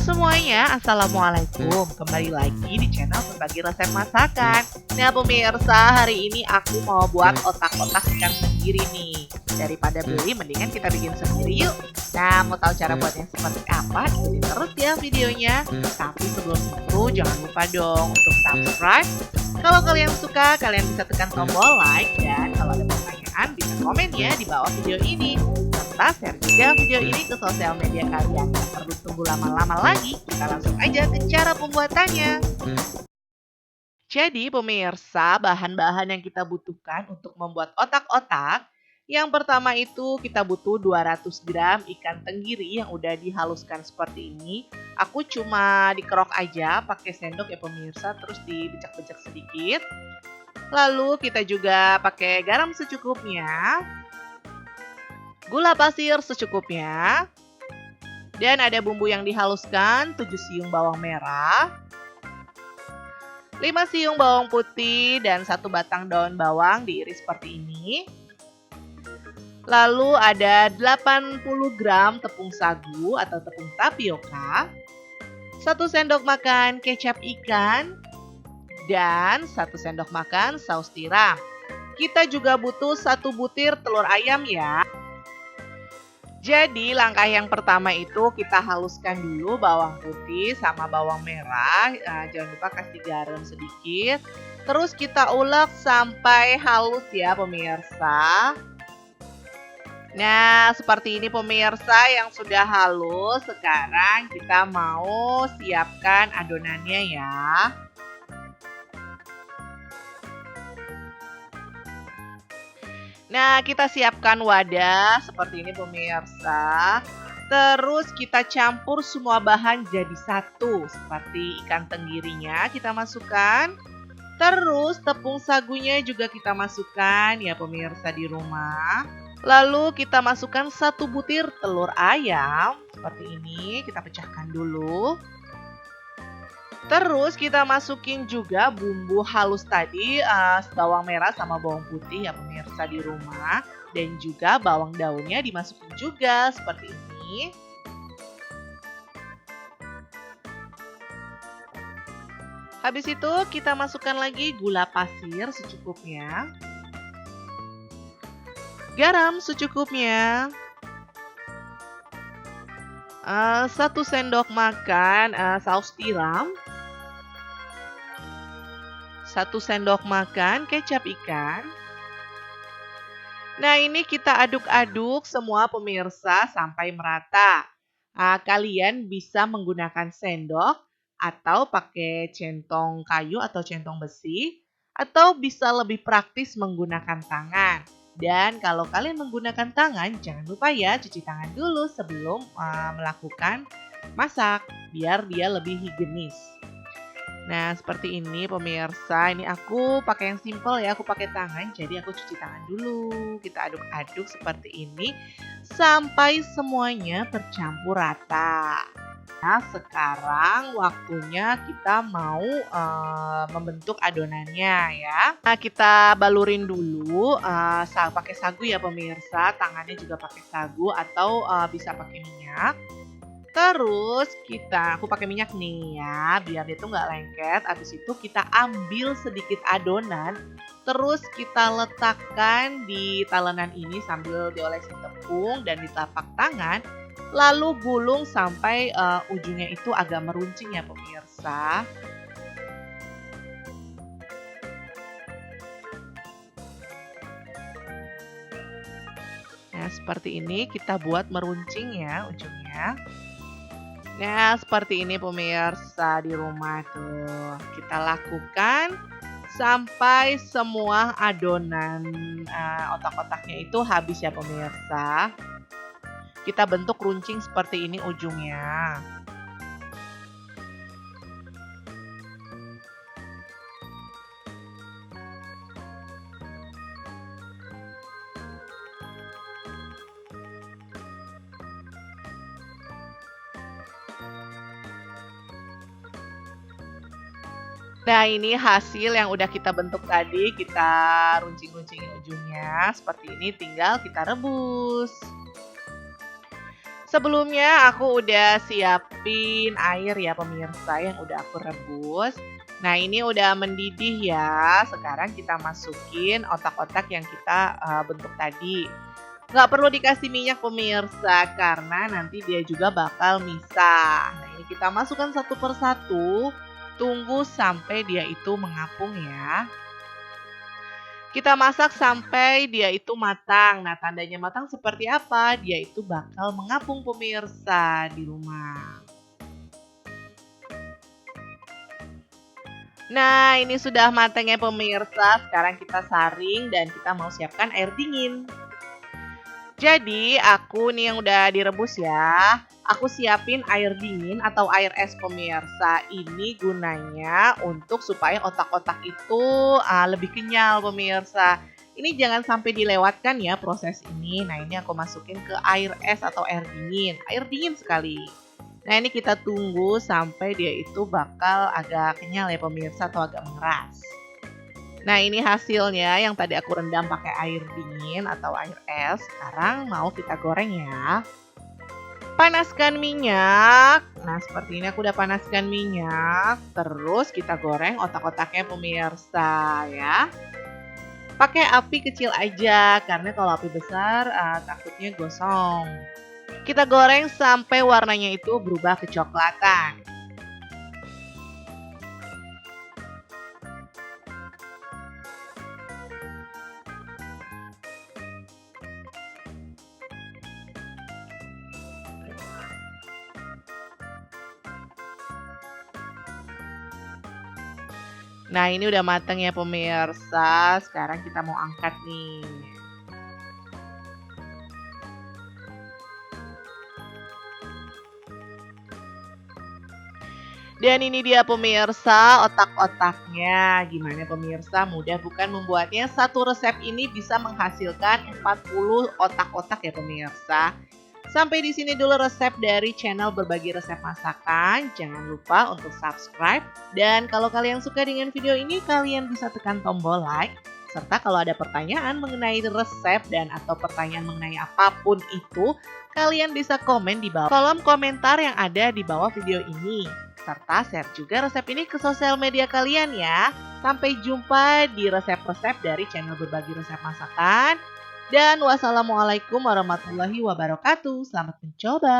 semuanya, Assalamualaikum. Kembali lagi di channel berbagi resep masakan. Nah pemirsa, hari ini aku mau buat otak-otak ikan tenggiri nih. Daripada beli, mendingan kita bikin sendiri yuk. Nah, mau tahu cara buatnya seperti apa? Ikutin terus ya videonya. Tapi sebelum itu, jangan lupa dong untuk subscribe. Kalau kalian suka, kalian bisa tekan tombol like. Dan kalau ada pertanyaan, bisa komen ya di bawah video ini. Serta share juga video ini ke sosial media kalian. Gak perlu tunggu lama-lama lagi, kita langsung aja ke cara pembuatannya. Jadi pemirsa, bahan-bahan yang kita butuhkan untuk membuat otak-otak. Yang pertama itu kita butuh 200 gram ikan tenggiri yang udah dihaluskan seperti ini. Aku cuma dikerok aja pakai sendok ya pemirsa, terus dibecek-becek sedikit. Lalu kita juga pakai garam secukupnya, gula pasir secukupnya, dan ada bumbu yang dihaluskan, 7 siung bawang merah, 5 siung bawang putih, dan 1 batang daun bawang diiris seperti ini. Lalu ada 80 gram tepung sagu atau tepung tapioka, 1 sendok makan kecap ikan, dan 1 sendok makan saus tiram. Kita juga butuh 1 butir telur ayam ya. Jadi langkah yang pertama itu kita haluskan dulu bawang putih sama bawang merah. Jangan lupa kasih garam sedikit. Terus kita ulek sampai halus ya pemirsa. Nah seperti ini pemirsa yang sudah halus. Sekarang kita mau siapkan adonannya ya. Nah, kita siapkan wadah seperti ini pemirsa. Terus kita campur semua bahan jadi satu. Seperti ikan tenggirinya kita masukkan. Terus tepung sagunya juga kita masukkan ya pemirsa di rumah. Lalu kita masukkan 1 butir telur ayam. Seperti ini, kita pecahkan dulu. Terus kita masukin juga bumbu halus tadi, bawang merah sama bawang putih ya pemirsa di rumah. Dan juga bawang daunnya dimasukin juga seperti ini. Habis itu kita masukkan lagi gula pasir secukupnya. Garam secukupnya. 1 sendok makan saus tiram. 1 sendok makan kecap ikan. Nah ini kita aduk-aduk semua pemirsa sampai merata. Kalian bisa menggunakan sendok atau pakai centong kayu atau centong besi. Atau bisa lebih praktis menggunakan tangan. Dan kalau kalian menggunakan tangan, jangan lupa ya cuci tangan dulu sebelum melakukan masak. Biar dia lebih higienis. Nah seperti ini pemirsa, ini aku pakai yang simple ya, aku pakai tangan jadi aku cuci tangan dulu. Kita aduk-aduk seperti ini sampai semuanya tercampur rata. Nah sekarang waktunya kita mau membentuk adonannya ya. Nah kita balurin dulu pakai sagu ya pemirsa, tangannya juga pakai sagu atau bisa pakai minyak. Terus aku pakai minyak nih ya, biar dia tuh nggak lengket. Abis itu kita ambil sedikit adonan, terus kita letakkan di talenan ini sambil diolesi tepung dan di telapak tangan. Lalu gulung sampai ujungnya itu agak meruncing ya pemirsa. Nah seperti ini kita buat meruncing ya ujungnya. Nah, seperti ini pemirsa di rumah tuh. Kita lakukan sampai semua adonan otak-otaknya itu habis ya pemirsa. Kita bentuk runcing seperti ini ujungnya. Nah ini hasil yang udah kita bentuk tadi, kita runcing-runcingin ujungnya. Seperti ini tinggal kita rebus. Sebelumnya aku udah siapin air ya pemirsa yang udah aku rebus. Nah ini udah mendidih ya. Sekarang kita masukin otak-otak yang kita bentuk tadi. Nggak perlu dikasih minyak pemirsa karena nanti dia juga bakal misah. Nah ini kita masukkan satu persatu. Tunggu sampai dia itu mengapung ya. Kita masak sampai dia itu matang. Nah, tandanya matang seperti apa? Dia itu bakal mengapung pemirsa di rumah. Nah, ini sudah matang ya pemirsa. Sekarang kita saring dan kita mau siapkan air dingin. Jadi, aku nih yang udah direbus ya. Aku siapin air dingin atau air es pemirsa. Ini gunanya untuk supaya otak-otak itu lebih kenyal pemirsa. Ini jangan sampai dilewatkan ya proses ini. Nah ini aku masukin ke air es atau air dingin. Air dingin sekali. Nah ini kita tunggu sampai dia itu bakal agak kenyal ya pemirsa atau agak mengeras. Nah ini hasilnya yang tadi aku rendam pakai air dingin atau air es. Sekarang mau kita goreng ya. Panaskan minyak. Nah seperti ini aku udah panaskan minyak. Terus kita goreng otak-otaknya pemirsa ya. Pakai api kecil aja karena kalau api besar takutnya gosong. Kita goreng sampai warnanya itu berubah kecoklatan. Nah ini udah matang ya pemirsa. Sekarang kita mau angkat nih. Dan ini dia pemirsa otak-otaknya. Gimana pemirsa? Mudah bukan membuatnya? Satu resep ini bisa menghasilkan 40 otak-otak ya pemirsa. Sampai di sini dulu resep dari channel Berbagi Resep Masakan. Jangan lupa untuk subscribe. Dan kalau kalian suka dengan video ini, kalian bisa tekan tombol like. Serta kalau ada pertanyaan mengenai resep dan atau pertanyaan mengenai apapun itu, kalian bisa komen di bawah kolom komentar yang ada di bawah video ini. Serta share juga resep ini ke sosial media kalian ya. Sampai jumpa di resep-resep dari channel Berbagi Resep Masakan. Dan wassalamualaikum warahmatullahi wabarakatuh. Selamat mencoba.